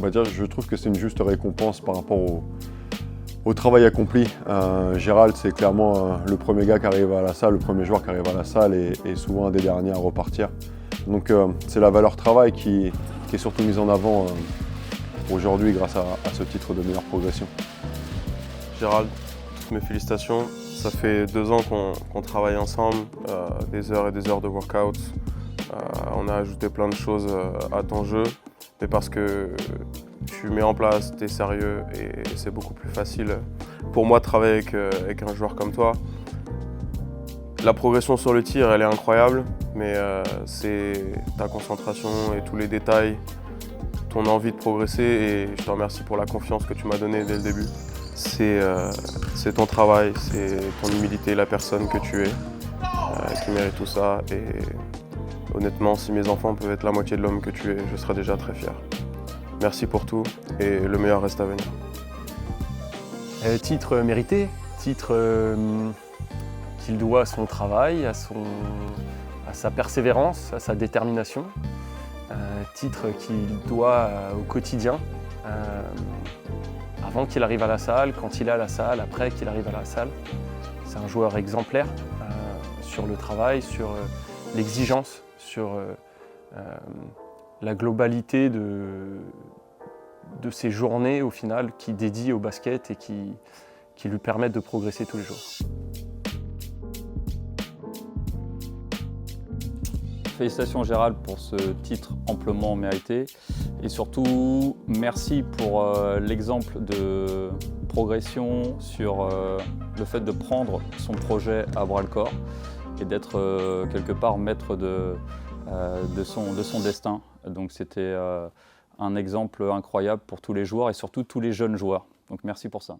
Je trouve que c'est une juste récompense par rapport au travail accompli. Gérald, c'est clairement le premier gars qui arrive à la salle, le premier joueur qui arrive à la salle et souvent un des derniers à repartir. Donc c'est la valeur travail qui est surtout mise en avant aujourd'hui grâce à ce titre de meilleure progression. Gérald, toutes mes félicitations. Ça fait 2 ans qu'on travaille ensemble, des heures et des heures de workout. On a ajouté plein de choses à ton jeu, mais parce que tu mets en place, tu es sérieux et c'est beaucoup plus facile pour moi de travailler avec un joueur comme toi. La progression sur le tir, elle est incroyable, mais c'est ta concentration et tous les détails, ton envie de progresser, et je te remercie pour la confiance que tu m'as donnée dès le début. C'est ton travail, c'est ton humilité, la personne que tu es, qui mérite tout ça. Et honnêtement, si mes enfants peuvent être la moitié de l'homme que tu es, je serai déjà très fier. Merci pour tout et le meilleur reste à venir. Titre mérité, titre qu'il doit à son travail, à sa persévérance, à sa détermination. Titre qu'il doit au quotidien, avant qu'il arrive à la salle, quand il est à la salle, après qu'il arrive à la salle. C'est un joueur exemplaire sur le travail, sur l'exigence, sur la globalité de ses journées au final, qui dédie au basket et qui lui permettent de progresser tous les jours. Félicitations Gérald pour ce titre amplement mérité et surtout merci pour l'exemple de progression sur le fait de prendre son projet à bras-le-corps et d'être quelque part maître de son destin. Donc c'était un exemple incroyable pour tous les joueurs et surtout tous les jeunes joueurs. Donc merci pour ça.